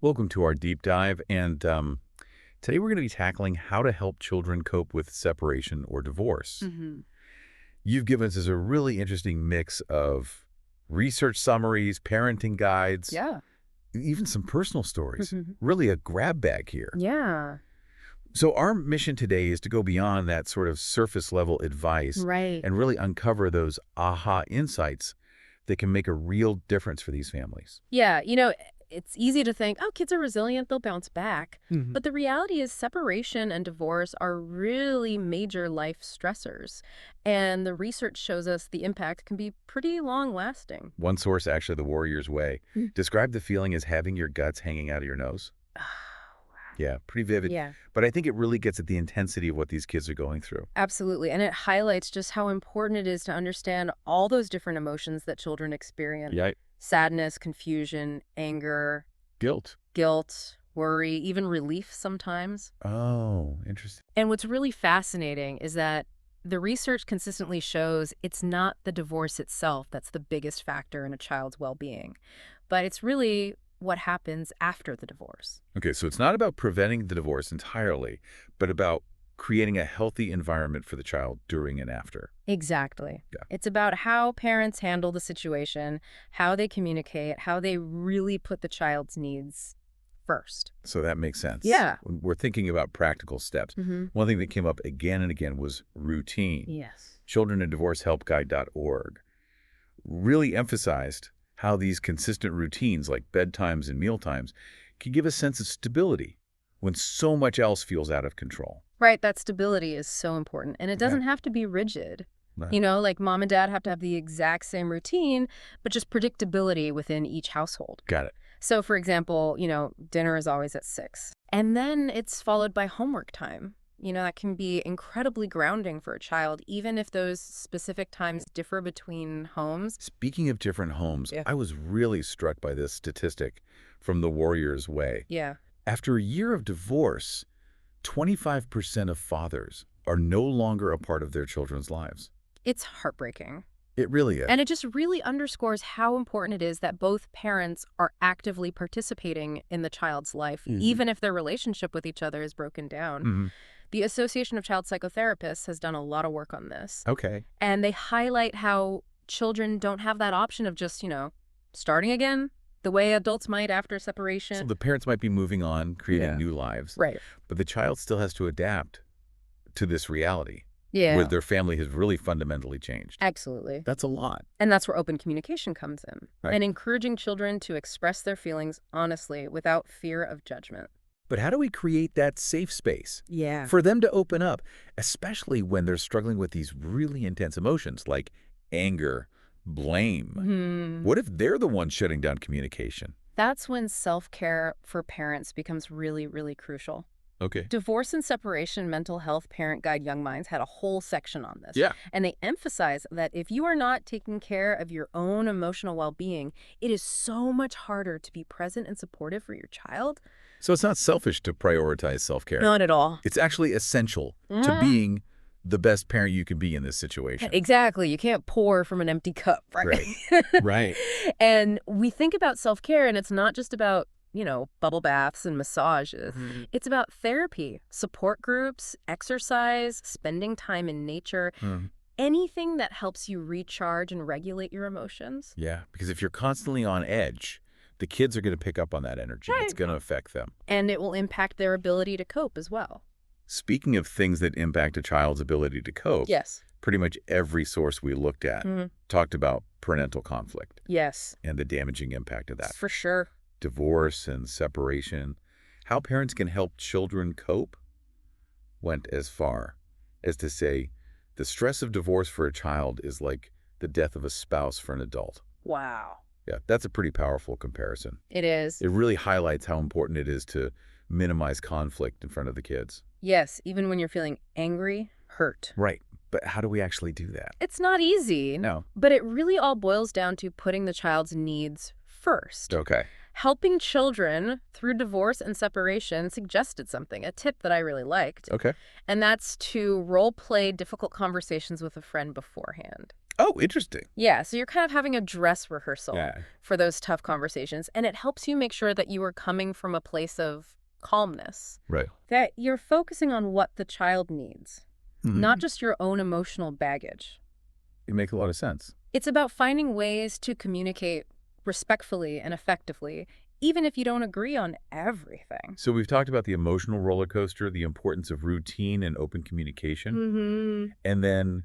Welcome to our deep dive, and today we're going to be tackling how to help children cope with separation or divorce. hmm You've given us a really interesting mix of research summaries, parenting guides, Yeah. even some personal stories. Mhm. Really a grab bag here. Yeah. So our mission today is to go beyond that sort of surface level advice Right. and really uncover those aha insights that can make a real difference for these families. Yeah. It's easy to think, oh, kids are resilient, they'll bounce back. Mhm. But the reality is separation and divorce are really major life stressors. And the research shows us the impact can be pretty long lasting. One source, actually, The Warrior's Way, Mm. described the feeling as having your guts hanging out of your nose. Yeah, pretty vivid. Yeah, But I think it really gets at the intensity of what these kids are going through. absolutely. And it highlights just how important it is to understand all those different emotions that children experience. Yeah, Sadness, confusion, anger, guilt. guilt, worry, even relief sometimes. Oh, interesting. And what's really fascinating is that the research consistently shows it's not the divorce itself that's the biggest factor in a child's well-being, but it's really what happens after the divorce. Okay, so it's not about preventing the divorce entirely, but about creating a healthy environment for the child during and after. Exactly. Yeah. It's about how parents handle the situation, how they communicate, how they really put the child's needs first. So that makes sense. Yeah. When we're thinking about practical steps, one thing that came up again and again was routine. Yes. Childrenanddivorcehelpguide.org really emphasized how these consistent routines like bedtimes and mealtimes can give a sense of stability when so much else feels out of control. Right, that stability is so important. And it doesn't have to be rigid. Right. Like mom and dad have to have the exact same routine, but just predictability within each household. Got it. So, for example, dinner is always at 6. And then it's followed by homework time. That can be incredibly grounding for a child, even if those specific times differ between homes. Speaking of different homes, Yeah. I was really struck by this statistic from The Warrior's Way. Yeah. After a year of divorce, 25% of fathers are no longer a part of their children's lives. It's heartbreaking. It really is. And it just really underscores how important it is that both parents are actively participating in the child's life, even if their relationship with each other is broken down. Mhm. The Association of Child Psychotherapists has done a lot of work on this. Okay. And they highlight how children don't have that option of just, starting again the way adults might after separation. So the parents might be moving on, creating Yeah. new lives, Right. but the child still has to adapt to this reality Yeah. where their family has really fundamentally changed. Absolutely. That's a lot. And that's where open communication comes in. Right. And encouraging children to express their feelings honestly without fear of judgment. But how do we create that safe space Yeah. for them to open up, especially when they're struggling with these really intense emotions like anger, blame? What if they're the ones shutting down communication? That's when self-care for parents becomes really, really crucial. Okay. Divorce and Separation Mental Health Parent Guide Young Minds had a whole section on this. Yeah. And they emphasize that if you are not taking care of your own emotional well-being, it is so much harder to be present and supportive for your child. So it's not selfish to prioritize self-care. Not at all. It's actually essential to Yeah. being the best parent you can be in this situation. Exactly. You can't pour from an empty cup, right? Right. And we think about self-care, and it's not just about, bubble baths and massages. It's about therapy, support groups, exercise, spending time in nature, anything that helps you recharge and regulate your emotions. Yeah, because if you're constantly on edge, the kids are going to pick up on that energy. It's going to affect them. And it will impact their ability to cope as well. Speaking of things that impact a child's ability to cope, Yes. pretty much every source we looked at talked about parental conflict Yes. and the damaging impact of that. For sure. Divorce and separation, how parents can help children cope, went as far as to say the stress of divorce for a child is like the death of a spouse for an adult. Wow. Yeah, that's a pretty powerful comparison. It is. It really highlights how important it is to minimize conflict in front of the kids. Yes, even when you're feeling angry, hurt. Right. But how do we actually do that? It's not easy. No. But it really all boils down to putting the child's needs first. Okay. Helping children through divorce and separation suggested something, a tip that I really liked. Okay. And that's to role play difficult conversations with a friend beforehand. Oh, interesting. Yeah, so you're kind of having a dress rehearsal Yeah. for those tough conversations, and it helps you make sure that you are coming from a place of calmness, Right. that you're focusing on what the child needs, not just your own emotional baggage. It makes a lot of sense. It's about finding ways to communicate respectfully and effectively, even if you don't agree on everything. So we've talked about the emotional roller coaster, the importance of routine and open communication, Mm-hmm. and then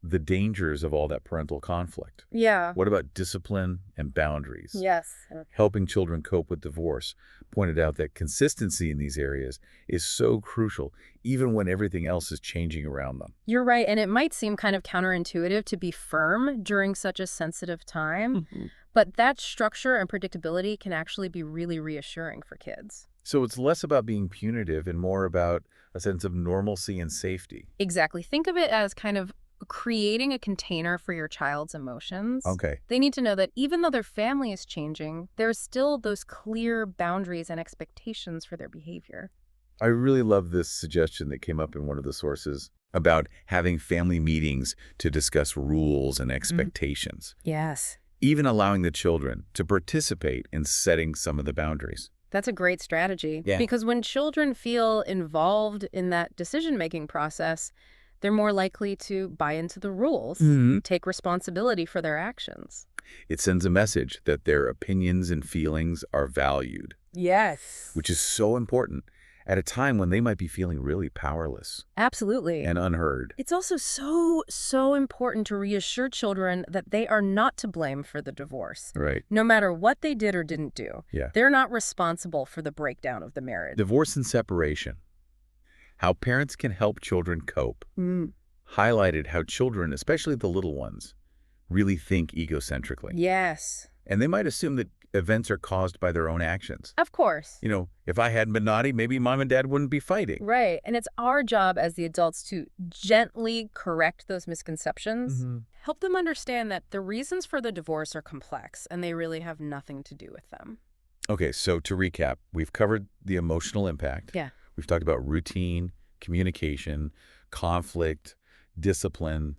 the dangers of all that parental conflict. Yeah. What about discipline and boundaries? Yes. Helping children cope with divorce pointed out that consistency in these areas is so crucial, even when everything else is changing around them. You're right, and it might seem kind of counterintuitive to be firm during such a sensitive time, but that structure and predictability can actually be really reassuring for kids. So it's less about being punitive and more about a sense of normalcy and safety. Exactly. Think of it as kind of creating a container for your child's emotions. Okay. They need to know that even though their family is changing, there's still those clear boundaries and expectations for their behavior. I really love this suggestion that came up in one of the sources about having family meetings to discuss rules and expectations, Yes. even allowing the children to participate in setting some of the boundaries. That's a great strategy. Yeah. Because when children feel involved in that decision-making process, they're more likely to buy into the rules, take responsibility for their actions. It sends a message that their opinions and feelings are valued, Yes. which is so important at a time when they might be feeling really powerless Absolutely. and unheard. It's also so important to reassure children that they are not to blame for the divorce. Right. No matter what they did or didn't do, Yeah. they're not responsible for the breakdown of the marriage. Divorce and separation. How parents can help children cope. Highlighted how children, especially the little ones, really think egocentrically. Yes. And they might assume that events are caused by their own actions. Of course. You know, if I hadn't been naughty, maybe mom and dad wouldn't be fighting. Right. And it's our job as the adults to gently correct those misconceptions. Help them understand that the reasons for the divorce are complex and they really have nothing to do with them. Okay, so to recap, we've covered the emotional impact. Yeah. We've talked about routine, communication, conflict, discipline,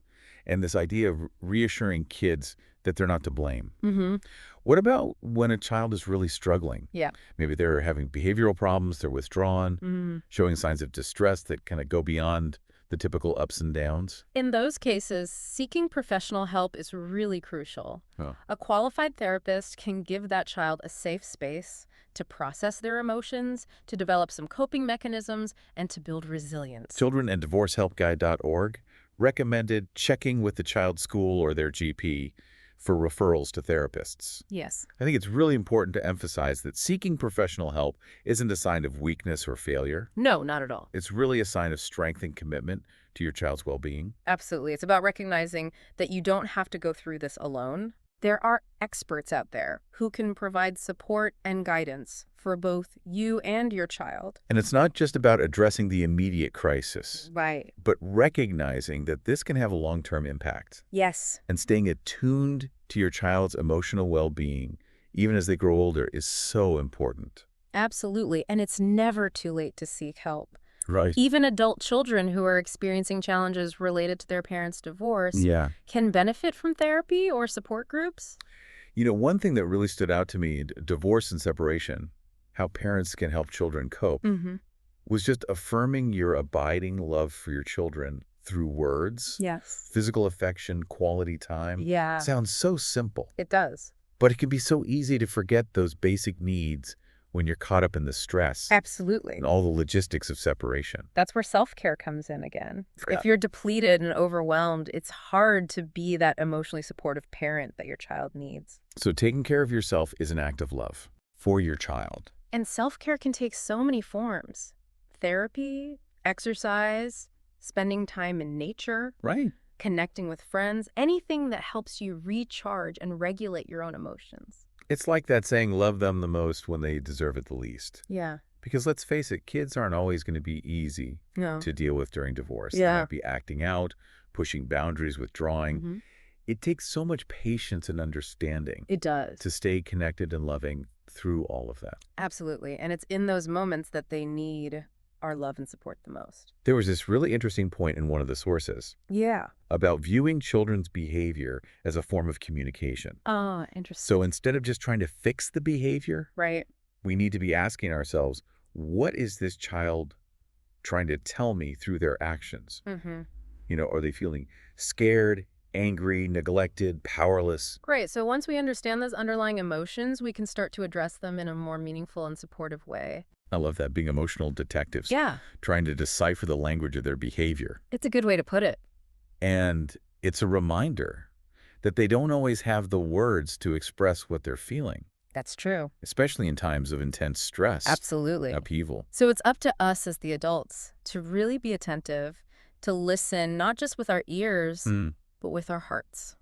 and this idea of reassuring kids that they're not to blame. What about when a child is really struggling? Yeah. Maybe they're having behavioral problems, they're withdrawn, showing signs of distress that kind of go beyond the typical ups and downs. In those cases, seeking professional help is really crucial. Oh. A qualified therapist can give that child a safe space to process their emotions, to develop some coping mechanisms, and to build resilience. Children and divorcehelpguide.org recommended checking with the child's school or their GP for referrals to therapists. Yes. I think it's really important to emphasize that seeking professional help isn't a sign of weakness or failure. No, not at all. It's really a sign of strength and commitment to your child's well-being. Absolutely. It's about recognizing that you don't have to go through this alone. There are experts out there who can provide support and guidance for both you and your child. And it's not just about addressing the immediate crisis, Right. but recognizing that this can have a long-term impact. Yes. And staying attuned to your child's emotional well-being, even as they grow older, is so important. Absolutely. And it's never too late to seek help. Right. Even adult children who are experiencing challenges related to their parents' divorce Yeah. can benefit from therapy or support groups. You know, one thing that really stood out to me in divorce and separation, how parents can help children cope, was just affirming your abiding love for your children through words, Yes. physical affection, quality time. Yeah. Sounds so simple, It does. but it can be so easy to forget those basic needs when you're caught up in the stress Absolutely. and all the logistics of separation. That's where self-care comes in again. Yeah. If you're depleted and overwhelmed, it's hard to be that emotionally supportive parent that your child needs. So taking care of yourself is an act of love for your child. And self-care can take so many forms. Therapy, exercise, spending time in nature, Right. connecting with friends, anything that helps you recharge and regulate your own emotions. It's like that saying, love them the most when they deserve it the least. Yeah. Because let's face it, kids aren't always going to be easy No. to deal with during divorce. They Yeah. might be acting out, pushing boundaries, withdrawing. It takes so much patience and understanding It does. to stay connected and loving through all of that. Absolutely. And it's in those moments that they need our love and support the most. There was this really interesting point in one of the sources Yeah. about viewing children's behavior as a form of communication. Oh, interesting. So instead of just trying to fix the behavior, Right. we need to be asking ourselves, what is this child trying to tell me through their actions? Mm-hmm. Are they feeling scared, angry, neglected, powerless? Great. So once we understand those underlying emotions, we can start to address them in a more meaningful and supportive way. I love that, being emotional detectives, Yeah, trying to decipher the language of their behavior. it's a good way to put it. And it's a reminder that they don't always have the words to express what they're feeling, That's true. especially in times of intense stress, Absolutely. upheaval. So it's up to us as the adults to really be attentive, to listen, not just with our ears, but with our hearts.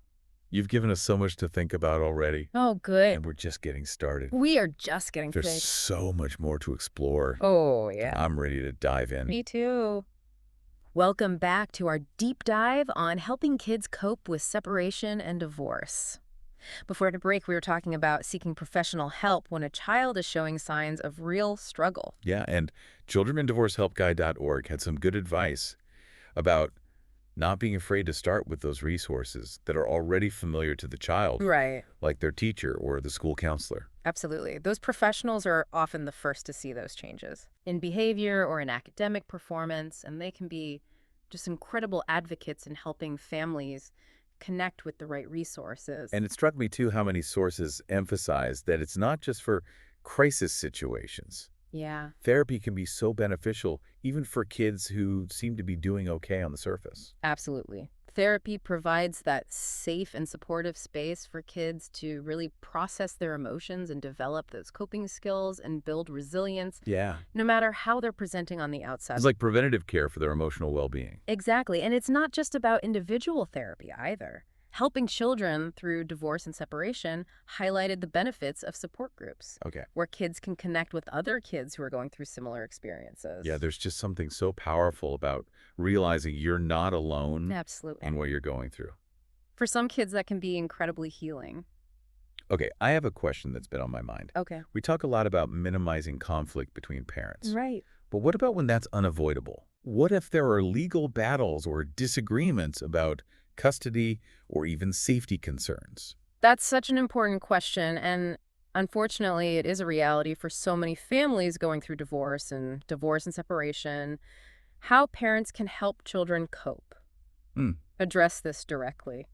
You've given us so much to think about already, Oh, good. and we're just getting started. We are just getting There's started. so much more to explore. Oh, yeah. I'm ready to dive in. Me too. Welcome back to our deep dive on helping kids cope with separation and divorce. Before the break, we were talking about seeking professional help when a child is showing signs of real struggle. Yeah, and childrenanddivorcehelpguide.org had some good advice about not being afraid to start with those resources that are already familiar to the child, Right. like their teacher or the school counselor. Absolutely. Those professionals are often the first to see those changes in behavior or in academic performance, and they can be just incredible advocates in helping families connect with the right resources. And it struck me, too, how many sources emphasize that it's not just for crisis situations. Yeah. Therapy can be so beneficial, even for kids who seem to be doing okay on the surface. Absolutely. Therapy provides that safe and supportive space for kids to really process their emotions and develop those coping skills and build resilience, Yeah. no matter how they're presenting on the outside. It's like preventative care for their emotional well-being. Exactly. And it's not just about individual therapy either. Helping children through divorce and separation highlighted the benefits of support groups, Okay. where kids can connect with other kids who are going through similar experiences. Yeah, there's just something so powerful about realizing you're not alone Absolutely. in what you're going through. For some kids, that can be incredibly healing. Okay, I have a question that's been on my mind. Okay. We talk a lot about minimizing conflict between parents. Right. But what about when that's unavoidable? What if there are legal battles or disagreements about custody or even safety concerns? That's such an important question, and unfortunately, it is a reality for so many families going through divorce and separation. How parents can help children cope. Address this directly.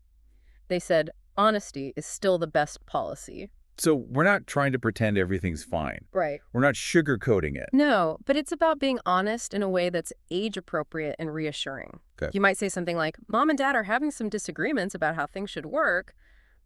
They said, honesty is still the best policy. So we're not trying to pretend everything's fine. Right. We're not sugarcoating it. No, but it's about being honest in a way that's age-appropriate and reassuring. Okay. You might say something like, Mom and Dad are having some disagreements about how things should work,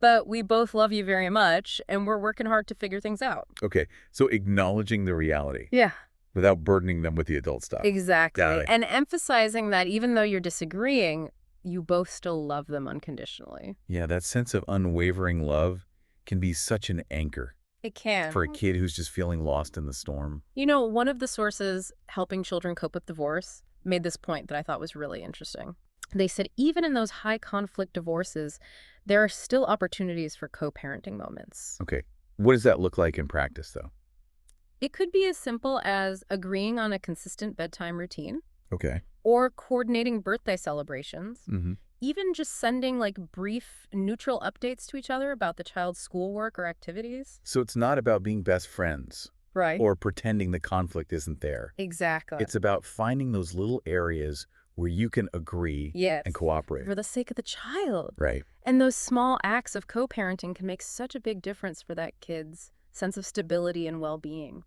but we both love you very much, and we're working hard to figure things out. Okay, so acknowledging the reality Yeah. without burdening them with the adult stuff. Exactly. Got it. And emphasizing that even though you're disagreeing, you both still love them unconditionally. Yeah, that sense of unwavering love can be such an anchor It can. for a kid who's just feeling lost in the storm. You know, one of the sources helping children cope with divorce made this point that I thought was really interesting. They said even in those high conflict divorces, there are still opportunities for co-parenting moments. Okay, what does that look like in practice, though? It could be as simple as agreeing on a consistent bedtime routine Okay. or coordinating birthday celebrations. Mm-hmm. Even just sending like brief neutral updates to each other about the child's schoolwork or activities. So it's not about being best friends Right. or pretending the conflict isn't there. Exactly. It's about finding those little areas where you can agree Yes. and cooperate. For the sake of the child. Right. And those small acts of co-parenting can make such a big difference for that kid's sense of stability and well-being.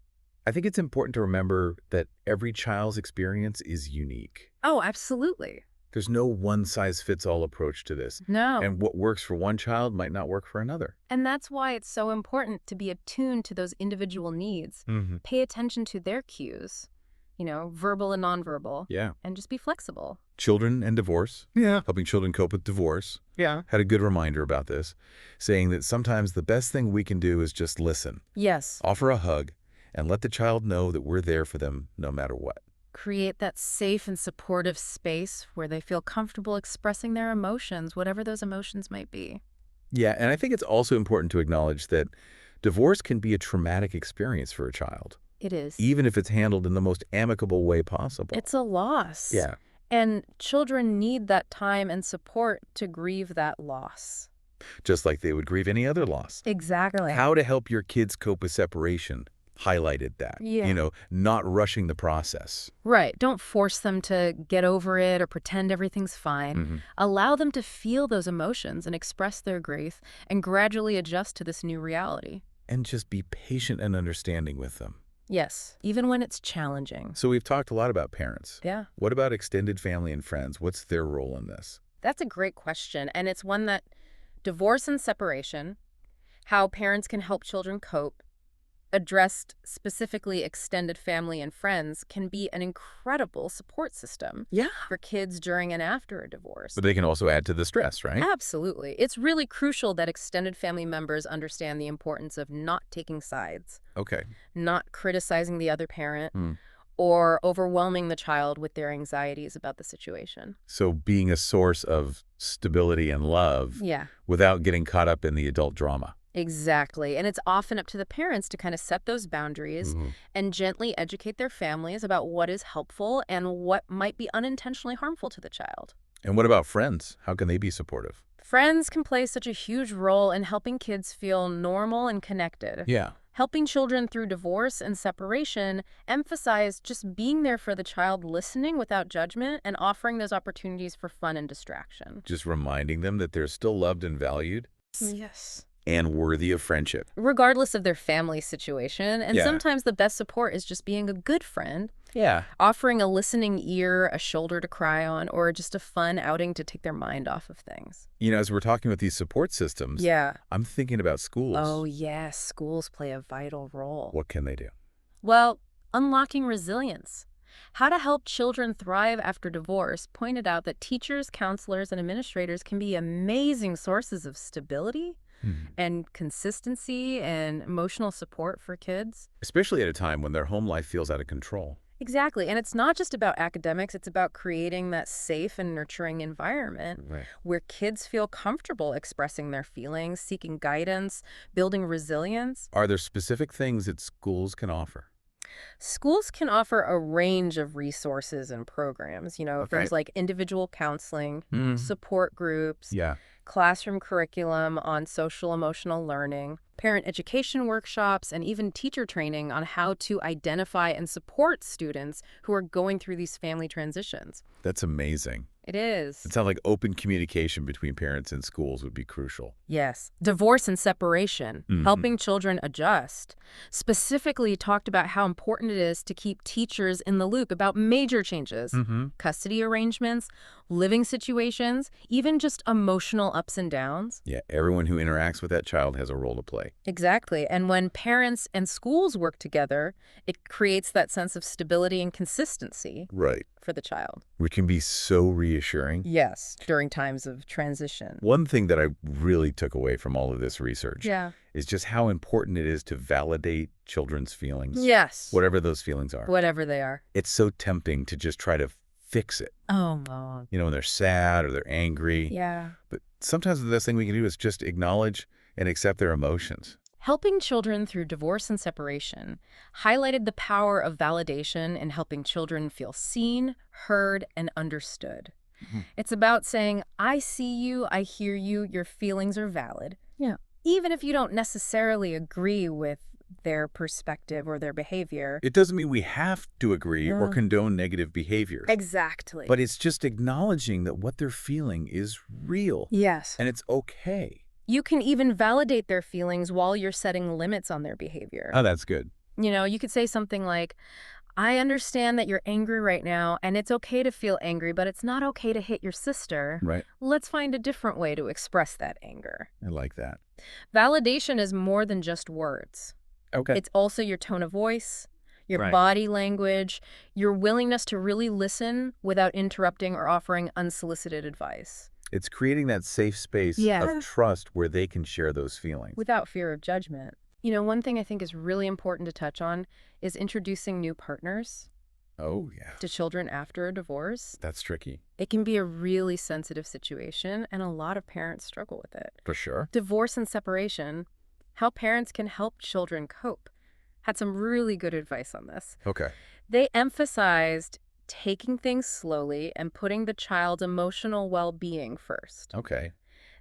I think it's important to remember that every child's experience is unique. Oh, absolutely. There's no one-size-fits-all approach to this. No. And what works for one child might not work for another. And that's why it's so important to be attuned to those individual needs. Mm-hmm. Pay attention to their cues, verbal and nonverbal. Yeah. And just be flexible. Children and divorce. Yeah. Helping children cope with divorce. Yeah. Had a good reminder about this, saying that sometimes the best thing we can do is just listen, Yes. offer a hug, and let the child know that we're there for them no matter what. Create that safe and supportive space where they feel comfortable expressing their emotions, whatever those emotions might be. Yeah, and I think it's also important to acknowledge that divorce can be a traumatic experience for a child. It is. even if it's handled in the most amicable way possible. It's a loss. Yeah, And children need that time and support to grieve that loss. just like they would grieve any other loss. Exactly. How to help your kids cope with separation highlighted that. Yeah. Not rushing the process. Right. Don't force them to get over it or pretend everything's fine. Hmm. Allow them to feel those emotions and express their grief and gradually adjust to this new reality. And just be patient and understanding with them. Yes, even when it's challenging. So we've talked a lot about parents. Yeah. What about extended family and friends? What's their role in this? That's a great question. And it's one that divorce and separation, how parents can help children cope, addressed specifically extended family and friends, can be an incredible support system Yeah. for kids during and after a divorce. But they can also add to the stress, right? Absolutely. It's really crucial that extended family members understand the importance of not taking sides, Okay. not criticizing the other parent, Hmm. or overwhelming the child with their anxieties about the situation. So being a source of stability and love Yeah. without getting caught up in the adult drama. Exactly. And it's often up to the parents to kind of set those boundaries Mhm. and gently educate their families about what is helpful and what might be unintentionally harmful to the child. And what about friends? How can they be supportive? Friends can play such a huge role in helping kids feel normal and connected. Yeah. Helping children through divorce and separation emphasize just being there for the child, listening without judgment, and offering those opportunities for fun and distraction. Just reminding them that they're still loved and valued Yes. and worthy of friendship. Regardless of their family situation, and Yeah. sometimes the best support is just being a good friend, Yeah. offering a listening ear, a shoulder to cry on, or just a fun outing to take their mind off of things. As we're talking about these support systems, Yeah. I'm thinking about schools. Oh, yes. Schools play a vital role. What can they do? Well, unlocking resilience. How to Help Children Thrive After Divorce pointed out that teachers, counselors, and administrators can be amazing sources of stability Hmm. and consistency and emotional support for kids. Especially at a time when their home life feels out of control. Exactly. And it's not just about academics. It's about creating that safe and nurturing environment Right. where kids feel comfortable expressing their feelings, seeking guidance, building resilience. Are there specific things that schools can offer? Schools can offer a range of resources and programs, Okay. things like individual counseling, Mm. support groups, Yeah. classroom curriculum on social emotional learning, parent education workshops, and even teacher training on how to identify and support students who are going through these family transitions. That's amazing. It is. It sounds like open communication between parents and schools would be crucial. Yes. Divorce and separation, Mhm. helping children adjust. Specifically talked about how important it is to keep teachers in the loop about major changes, Mm-hmm. custody arrangements, living situations, even just emotional ups and downs. Yeah, everyone who interacts with that child has a role to play. Exactly. And when parents and schools work together, it creates that sense of stability and consistency Right. for the child. Which can be so reassuring. Yes, during times of transition. One thing that I really took away from all of this research Yeah. is just how important it is to validate children's feelings. Yes. Whatever those feelings are. Whatever they are. It's so tempting to just try to fix it. Oh, Mom. When they're sad or they're angry. Yeah. But sometimes the best thing we can do is just acknowledge and accept their emotions. Helping children through divorce and separation highlighted the power of validation in helping children feel seen, heard, and understood. Mhm. It's about saying, I see you, I hear you, your feelings are valid. Yeah. Even if you don't necessarily agree with their perspective or their behavior. It doesn't mean we have to agree or No. condone negative behaviors. Exactly. But it's just acknowledging that what they're feeling is real. yes. And it's okay. You can even validate their feelings while you're setting limits on their behavior. Oh, that's good. You could say something like, I understand that you're angry right now, and it's okay to feel angry, but it's not okay to hit your sister. Right. Let's find a different way to express that anger. I like that. Validation is more than just words. Okay. It's also your tone of voice, your Right. body language, your willingness to really listen without interrupting or offering unsolicited advice. It's creating that safe space Yeah. of trust where they can share those feelings. Without fear of judgment. One thing I think is really important to touch on is introducing new partners Oh, yeah. to children after a divorce. That's tricky. It can be a really sensitive situation, and a lot of parents struggle with it. For sure. Divorce and separation, how parents can help children cope. had some really good advice on this. Okay. They emphasized taking things slowly and putting the child's emotional well-being first. Okay.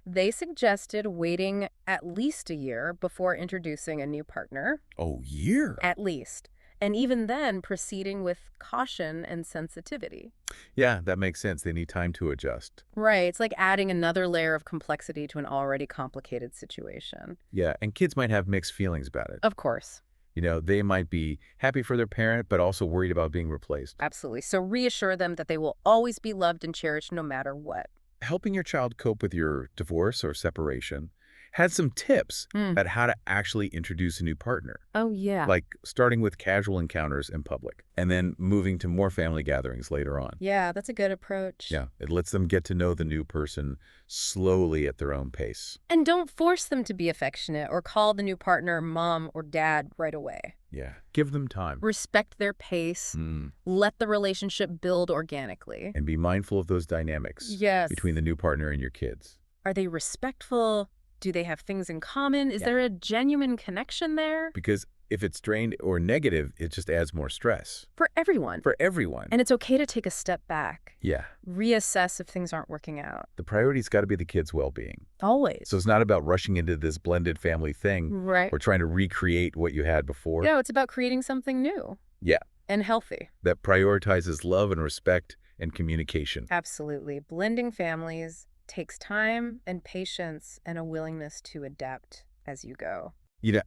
They suggested waiting at least a year before introducing a new partner, Oh, year. at least, and even then proceeding with caution and sensitivity. Yeah, that makes sense. They need time to adjust. Right, it's like adding another layer of complexity to an already complicated situation. Yeah, and kids might have mixed feelings about it. Of course, They might be happy for their parent, but also worried about being replaced. absolutely. So reassure them that they will always be loved and cherished no matter what. Helping your child cope with your divorce or separation had some tips Hmm. at how to actually introduce a new partner, Oh, yeah. like starting with casual encounters in public and then moving to more family gatherings later on. Yeah, that's a good approach. Yeah, it lets them get to know the new person slowly at their own pace. And don't force them to be affectionate or call the new partner mom or dad right away. Yeah, give them time. Respect their pace. Mm. Let the relationship build organically. And be mindful of those dynamics Yes. between the new partner and your kids. Are they respectful? Do they have things in common? Is Yeah. there a genuine connection there? Because if it's strained or negative, it just adds more stress For everyone. for everyone. And it's okay to take a step back. Yeah, Reassess if things aren't working out. the priority's got to be the kids' well-being. Always. So it's not about rushing into this blended family thing Right. or trying to recreate what you had before. No, it's about creating something new. Yeah. And healthy. That prioritizes love and respect and communication. Absolutely. Blending families takes time and patience and a willingness to adapt as you go.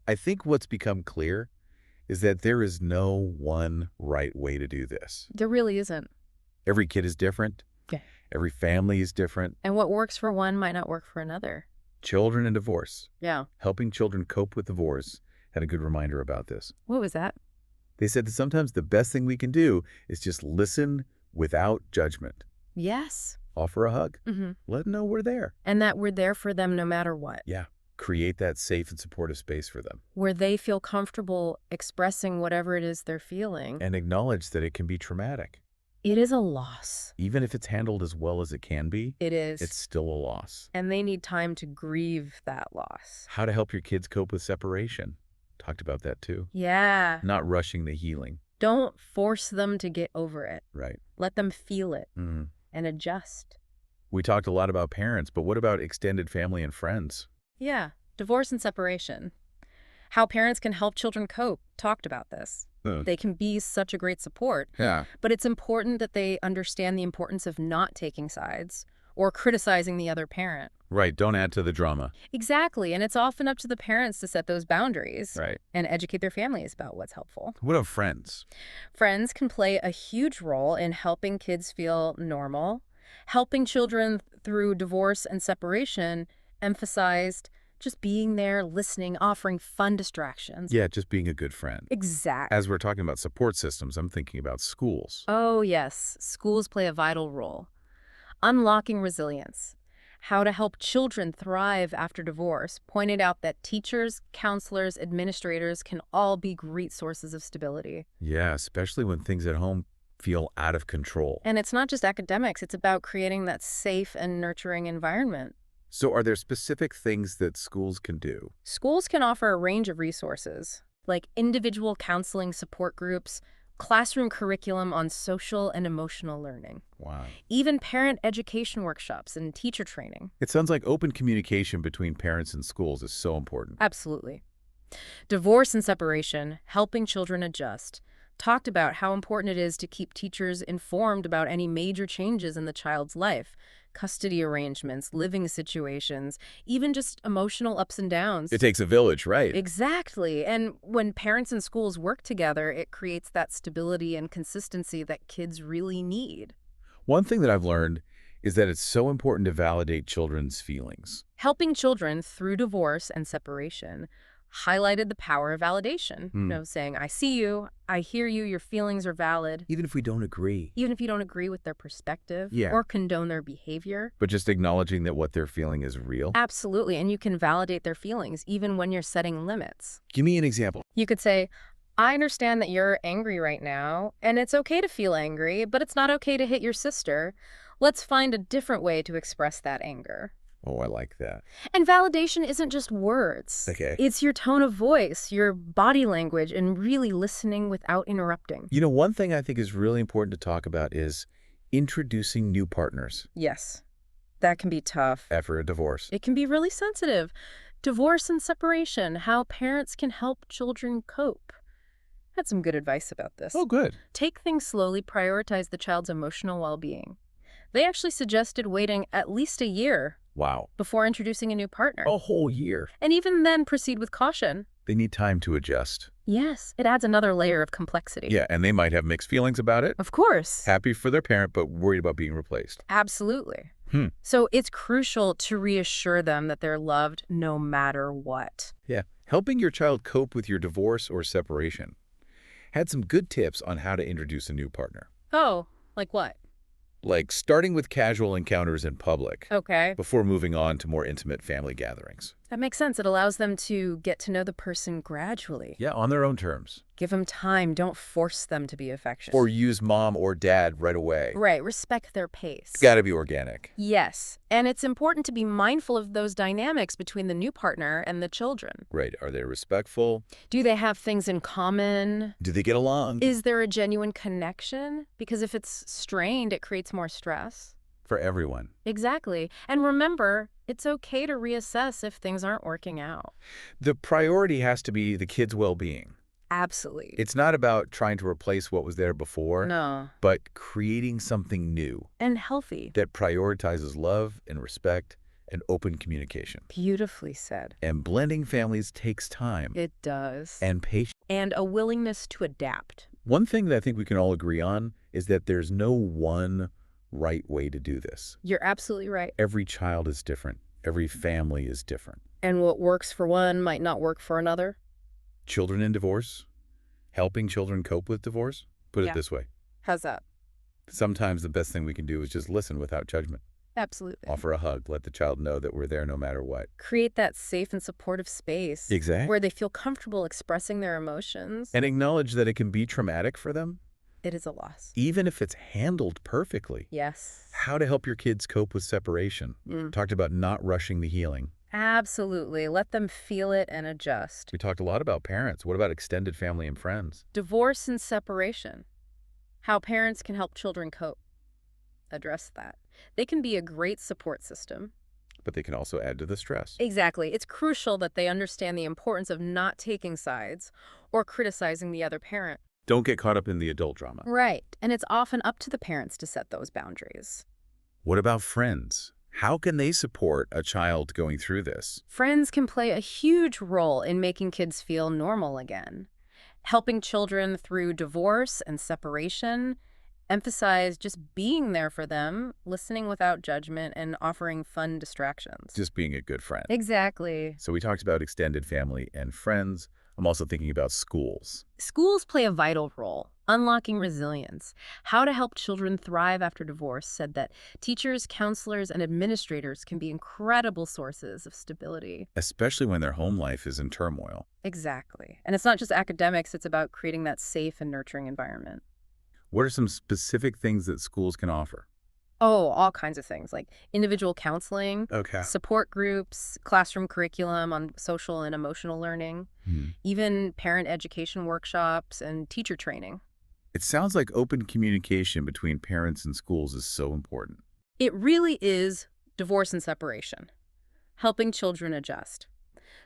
I think what's become clear is that there is no one right way to do this. There really isn't. Every kid is different. Yeah. Every family is different. And what works for one might not work for another. Children and divorce. Yeah. Helping children cope with divorce had a good reminder about this. What was that? They said that sometimes the best thing we can do is just listen without judgment. Yes. Offer a hug. Mm-hmm. Let them know we're there. And that we're there for them no matter what. Yeah. Create that safe and supportive space for them. Where they feel comfortable expressing whatever it is they're feeling. And acknowledge that it can be traumatic. It is a loss. Even if it's handled as well as it can be, It is. it's still a loss. And they need time to grieve that loss. How to help your kids cope with separation. Talked about that too. Yeah. Not rushing the healing. Don't force them to get over it. Right. Let them feel it Mm. and adjust. We talked a lot about parents, but what about extended family and friends? Yeah. Divorce and separation. How parents can help children cope. Talked about this. They can be such a great support, Yeah. but it's important that they understand the importance of not taking sides or criticizing the other parent. Right. Don't add to the drama. Exactly. And it's often up to the parents to set those boundaries Right. and educate their families about what's helpful. What about friends? Friends can play a huge role in helping kids feel normal. Helping children through divorce and separation emphasized just being there, listening, offering fun distractions. Yeah, just being a good friend. Exactly. As we're talking about support systems, I'm thinking about schools. Oh, yes. Schools play a vital role. Unlocking resilience. How to help children thrive after divorce pointed out that teachers, counselors, administrators can all be great sources of stability. Yeah, especially when things at home feel out of control. And it's not just academics, it's about creating that safe and nurturing environment. So are there specific things that schools can do? Schools can offer a range of resources, like individual counseling support groups, classroom curriculum on social and emotional learning, Wow. even parent education workshops and teacher training. It sounds like open communication between parents and schools is so important. Absolutely. Divorce and separation, helping children adjust, talked about how important it is to keep teachers informed about any major changes in the child's life, custody arrangements, living situations, even just emotional ups and downs. It takes a village, right? Exactly. And when parents and schools work together, it creates that stability and consistency that kids really need. One thing that I've learned is that it's so important to validate children's feelings. Helping children through divorce and separation highlighted the power of validation. Saying, I see you, I hear you, your feelings are valid. Even if we don't agree. Even if you don't agree with their perspective Yeah. or condone their behavior. But just acknowledging that what they're feeling is real. Absolutely. And you can validate their feelings even when you're setting limits. Give me an example. You could say, I understand that you're angry right now, and it's okay to feel angry, but it's not okay to hit your sister. Let's find a different way to express that anger. Oh, I like that. And validation isn't just words. Okay. It's your tone of voice, your body language, and really listening without interrupting. You know, one thing I think is really important to talk about is introducing new partners Yes, that can be tough. after a divorce. It can be really sensitive. Divorce and separation, how parents can help children cope. Had some good advice about this. Oh, good. Take things slowly, prioritize the child's emotional well-being. They actually suggested waiting at least a year Wow. before introducing a new partner. A whole year. And even then, proceed with caution. They need time to adjust. Yes, it adds another layer of complexity. Yeah, and they might have mixed feelings about it. Of course. Happy for their parent, but worried about being replaced. Absolutely. Hmm. So it's crucial to reassure them that they're loved no matter what. Yeah. Helping your child cope with your divorce or separation. Had some good tips on how to introduce a new partner. Oh, like what? Like starting with casual encounters in public Okay. before moving on to more intimate family gatherings. That makes sense. It allows them to get to know the person gradually. Yeah, on their own terms. Give them time. Don't force them to be affectionate. Or use mom or dad right away. Right. Respect their pace. It's got to be organic. Yes. And it's important to be mindful of those dynamics between the new partner and the children. Right. Are they respectful? Do they have things in common? Do they get along? Is there a genuine connection? Because if it's strained, it creates more stress. For everyone. Exactly. And remember, it's okay to reassess if things aren't working out. The priority has to be the kid's well-being. Absolutely. It's not about trying to replace what was there before, No. but creating something new And healthy. that prioritizes love and respect and open communication. Beautifully said. And blending families takes time It does. and patience. And a willingness to adapt. One thing that I think we can all agree on is that there's no one right way to do this. You're absolutely right. Every child is different. Every family is different. And what works for one might not work for another. Children in divorce, helping children cope with divorce, put Yeah. it this way. How's that? Sometimes the best thing we can do is just listen without judgment. Absolutely. Offer a hug. Let the child know that we're there no matter what. Create that safe and supportive space. Exactly. Where they feel comfortable expressing their emotions. And acknowledge that it can be traumatic for them, It is a loss. even if it's handled perfectly. Yes. How to help your kids cope with separation. Talked about not rushing the healing. Absolutely. Let them feel it and adjust. We talked a lot about parents. What about extended family and friends? Divorce and separation. How parents can help children cope. Address that. They can be a great support system. But they can also add to the stress. Exactly. It's crucial that they understand the importance of not taking sides or criticizing the other parent. Don't get caught up in the adult drama. Right. And it's often up to the parents to set those boundaries. What about friends? How can they support a child going through this? Friends can play a huge role in making kids feel normal again. Helping children through divorce and separation, emphasize just being there for them, listening without judgment, and offering fun distractions. Just being a good friend. Exactly. So we talked about extended family and friends. I'm also thinking about schools. Schools play a vital role, unlocking resilience. How to Help Children Thrive After Divorce said that teachers, counselors, and administrators can be incredible sources of stability. Especially when their home life is in turmoil. Exactly. And it's not just academics, it's about creating that safe and nurturing environment. What are some specific things that schools can offer? Oh, all kinds of things, like individual counseling, Okay. support groups, classroom curriculum on social and emotional learning, even parent education workshops and teacher training. It sounds like open communication between parents and schools is so important. It really is divorce and separation, helping children adjust.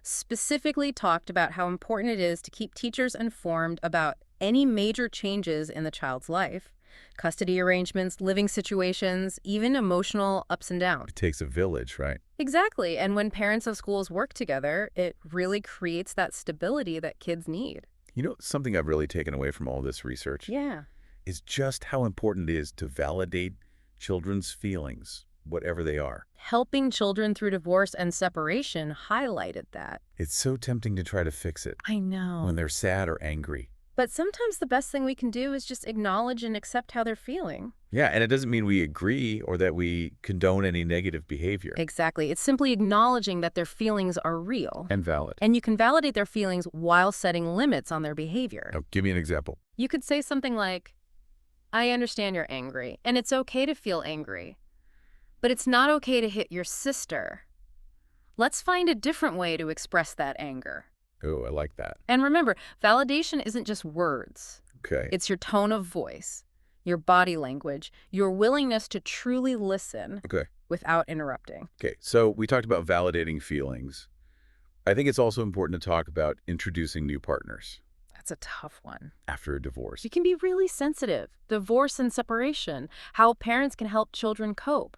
Specifically talked about how important it is to keep teachers informed about any major changes in the child's life, custody arrangements, living situations, even emotional ups and downs. It takes a village, right? Exactly. And when parents of schools work together, it really creates that stability that kids need. You know, something I've really taken away from all this research Yeah. is just how important it is to validate children's feelings, whatever they are. Helping children through divorce and separation highlighted that. It's so tempting to try to fix it I know. when they're sad or angry. But sometimes the best thing we can do is just acknowledge and accept how they're feeling. Yeah, and it doesn't mean we agree or that we condone any negative behavior. Exactly. It's simply acknowledging that their feelings are real. And valid. And you can validate their feelings while setting limits on their behavior. Now, give me an example. You could say something like, I understand you're angry, and it's okay to feel angry. But it's not okay to hit your sister. Let's find a different way to express that anger. Oh, I like that. And remember, validation isn't just words. Okay. It's your tone of voice, your body language, your willingness to truly listen Okay. without interrupting. Okay. So we talked about validating feelings. I think it's also important to talk about introducing new partners That's a tough one. after a divorce. You can be really sensitive. Divorce and separation, how parents can help children cope.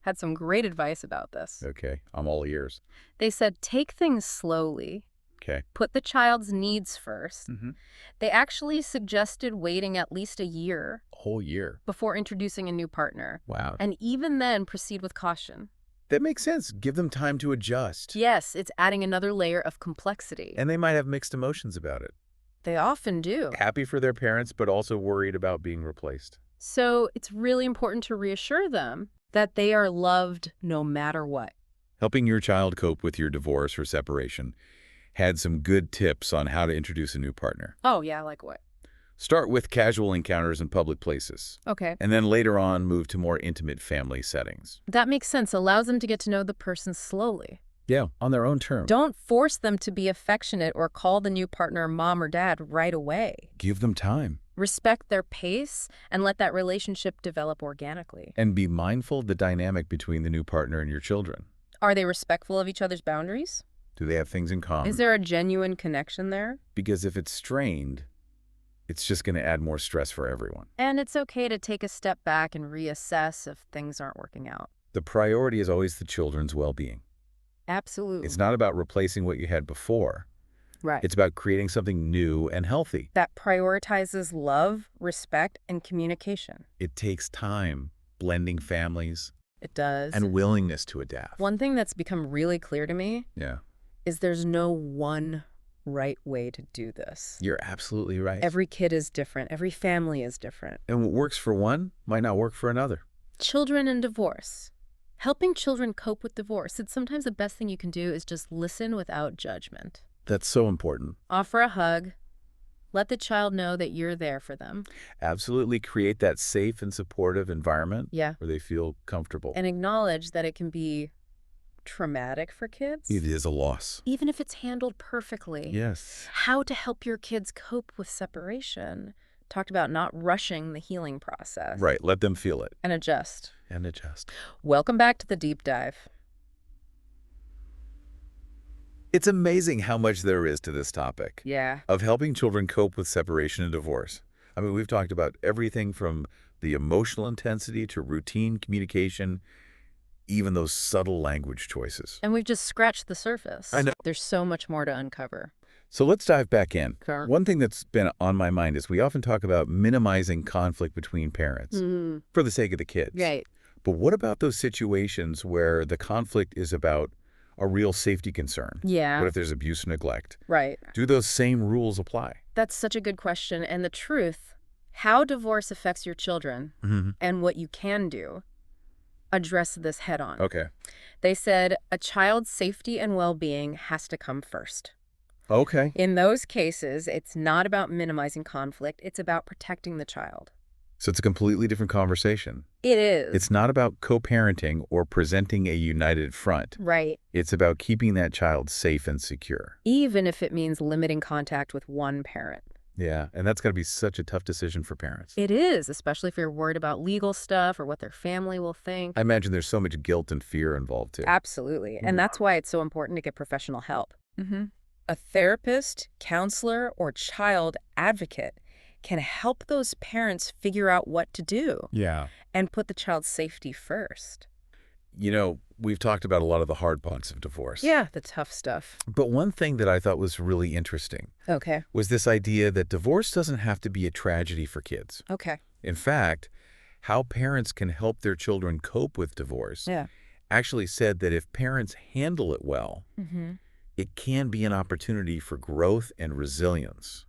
Had some great advice about this. Okay. I'm all ears. They said, take things slowly. Okay. Put the child's needs first. Mm-hmm. They actually suggested waiting at least a year A whole year. before introducing a new partner. Wow. And even then, proceed with caution. That makes sense. Give them time to adjust. Yes, it's adding another layer of complexity. And they might have mixed emotions about it. They often do. Happy for their parents, but also worried about being replaced. So it's really important to reassure them that they are loved no matter what. Helping your child cope with your divorce or separation had some good tips on how to introduce a new partner. Oh, yeah, like what? Start with casual encounters in public places, Okay. and then later on move to more intimate family settings. That makes sense. Allows them to get to know the person slowly. Yeah, on their own terms. Don't force them to be affectionate or call the new partner mom or dad right away. Give them time. Respect their pace and let that relationship develop organically. And be mindful of the dynamic between the new partner and your children. Are they respectful of each other's boundaries? Do they have things in common? Is there a genuine connection there? Because if it's strained, it's just going to add more stress for everyone. And it's okay to take a step back and reassess if things aren't working out. The priority is always the children's well-being. Absolutely. It's not about replacing what you had before. Right. It's about creating something new and healthy. That prioritizes love, respect, and communication. It takes time, blending families, It does. and willingness to adapt. One thing that's become really clear to me Yeah, is there's no one right way to do this. you're absolutely right. Every kid is different. Every family is different. And what works for one might not work for another. Children and divorce. Helping children cope with divorce. It's sometimes the best thing you can do is just listen without judgment. That's so important. Offer a hug. Let the child know that you're there for them. Absolutely create that safe and supportive environment Yeah. where they feel comfortable. And acknowledge that it can be traumatic for kids. It is a loss. Even if it's handled perfectly. Yes. How to help your kids cope with separation. Talked about not rushing the healing process. Right. Let them feel it. And adjust. And adjust. Welcome back to the deep dive. It's amazing how much there is to this topic Yeah. of helping children cope with separation and divorce. I mean, we've talked about everything from the emotional intensity to routine communication, even those subtle language choices. And we've just scratched the surface. I know. There's so much more to uncover. So let's dive back in. Sure. One thing that's been on my mind is we often talk about minimizing conflict between parents for the sake of the kids. Right. But what about those situations where the conflict is about a real safety concern? Yeah. What if there's abuse or neglect? Right. Do those same rules apply? That's such a good question. And the truth, how divorce affects your children and what you can do, address this head on. Okay. They said a child's safety and well-being has to come first. Okay. In those cases, it's not about minimizing conflict. It's about protecting the child. So it's a completely different conversation. It is. It's not about co-parenting or presenting a united front. Right. It's about keeping that child safe and secure. Even if it means limiting contact with one parent. Yeah, and that's got to be such a tough decision for parents. It is, especially if you're worried about legal stuff or what their family will think. I imagine there's so much guilt and fear involved too. Absolutely. And that's why it's so important to get professional help. A therapist, counselor, or child advocate can help those parents figure out what to do Yeah. and put the child's safety first. You know, we've talked about a lot of the hard parts of divorce. Yeah, the tough stuff. But one thing that I thought was really interesting Okay. was this idea that divorce doesn't have to be a tragedy for kids. Okay. In fact, how parents can help their children cope with divorce Yeah. actually said that if parents handle it well, it can be an opportunity for growth and resilience.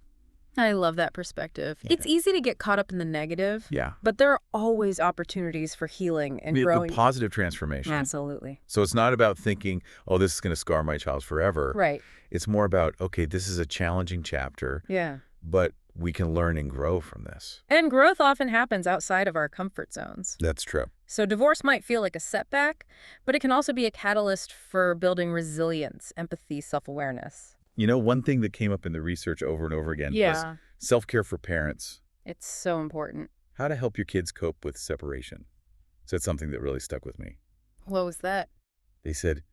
I love that perspective. It's easy to get caught up in the negative. Yeah. But there are always opportunities for healing and The growing. positive transformation. Absolutely. So it's not about thinking, oh, this is going to scar my child forever. Right. It's more about, okay, this is a challenging chapter, Yeah. but we can learn and grow from this. And growth often happens outside of our comfort zones. That's true. So divorce might feel like a setback, but it can also be a catalyst for building resilience, empathy, self-awareness. You know, one thing that came up in the research over and over again was self-care for parents. It's so important. How to help your kids cope with separation. So that's something that really stuck with me. What was that? They said,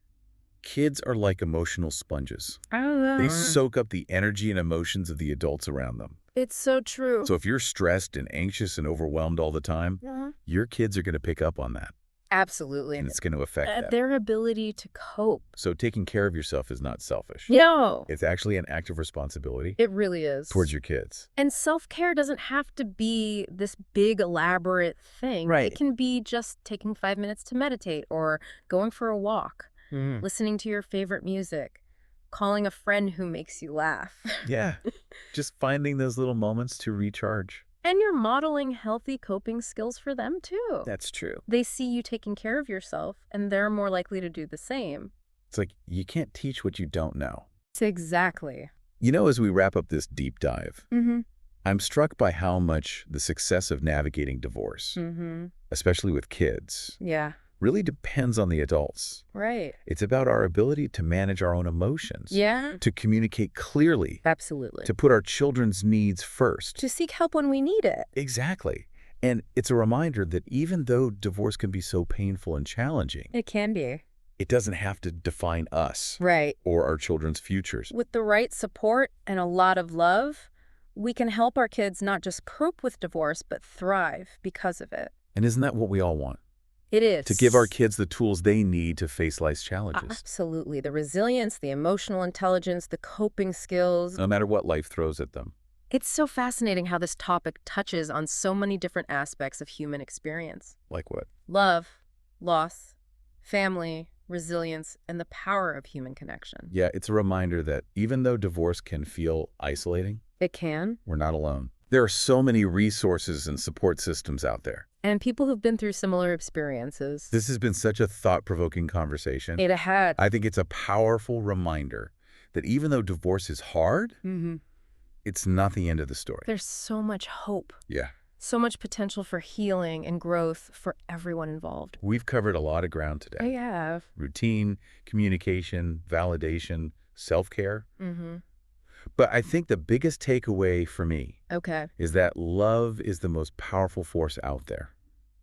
kids are like emotional sponges. Oh, They soak up the energy and emotions of the adults around them. it's so true. So if you're stressed and anxious and overwhelmed all the time, your kids are going to pick up on that. Absolutely. And it's going to affect them. Their ability to cope. So taking care of yourself is not selfish. No, It's actually an act of responsibility it really is. towards your kids. And self-care doesn't have to be this big, elaborate thing. Right. It can be just taking 5 minutes to meditate or going for a walk, listening to your favorite music, calling a friend who makes you laugh. Yeah. Just finding those little moments to recharge. And you're modeling healthy coping skills for them, too. That's true. They see you taking care of yourself, and they're more likely to do the same. It's like you can't teach what you don't know. Exactly. You know, as we wrap up this deep dive, I'm struck by how much the success of navigating divorce, especially with kids, Yeah. really depends on the adults. Right. It's about our ability to manage our own emotions, Yeah. to communicate clearly, Absolutely. to put our children's needs first. To seek help when we need it. Exactly. And it's a reminder that even though divorce can be so painful and challenging, It can be. it doesn't have to define us Right. or our children's futures. With the right support and a lot of love, we can help our kids not just cope with divorce, but thrive because of it. And isn't that what we all want? It is. To give our kids the tools they need to face life's challenges, Absolutely. The resilience, the emotional intelligence, the coping skills. no matter what life throws at them. It's so fascinating how this topic touches on so many different aspects of human experience. Like what? Love, loss, family, resilience, and the power of human connection. Yeah, it's a reminder that even though divorce can feel isolating, It can. we're not alone. There are so many resources and support systems out there. And people who've been through similar experiences. This has been such a thought-provoking conversation. It had. I think it's a powerful reminder that even though divorce is hard, it's not the end of the story. There's so much hope. Yeah. So much potential for healing and growth for everyone involved. We've covered a lot of ground today. I have. Routine, communication, validation, self-care. But I think the biggest takeaway for me Okay. is that love is the most powerful force out there.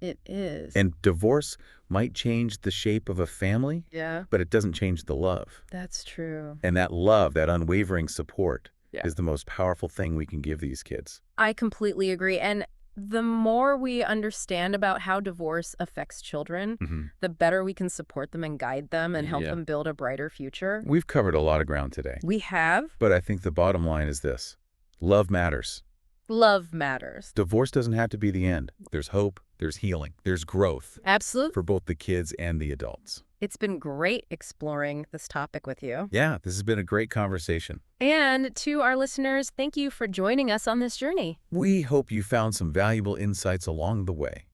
It is. And divorce might change the shape of a family, yeah, but it doesn't change the love. that's true. And that love, that unwavering support, Yeah. is the most powerful thing we can give these kids. I completely agree. And the more we understand about how divorce affects children, the better we can support them and guide them and help Yeah. them build a brighter future. We've covered a lot of ground today. We have. But I think the bottom line is this. Love matters. Love matters. Divorce doesn't have to be the end. There's hope, there's healing, there's growth Absolutely. for both the kids and the adults. It's been great exploring this topic with you. Yeah, this has been a great conversation. And to our listeners, thank you for joining us on this journey. We hope you found some valuable insights along the way.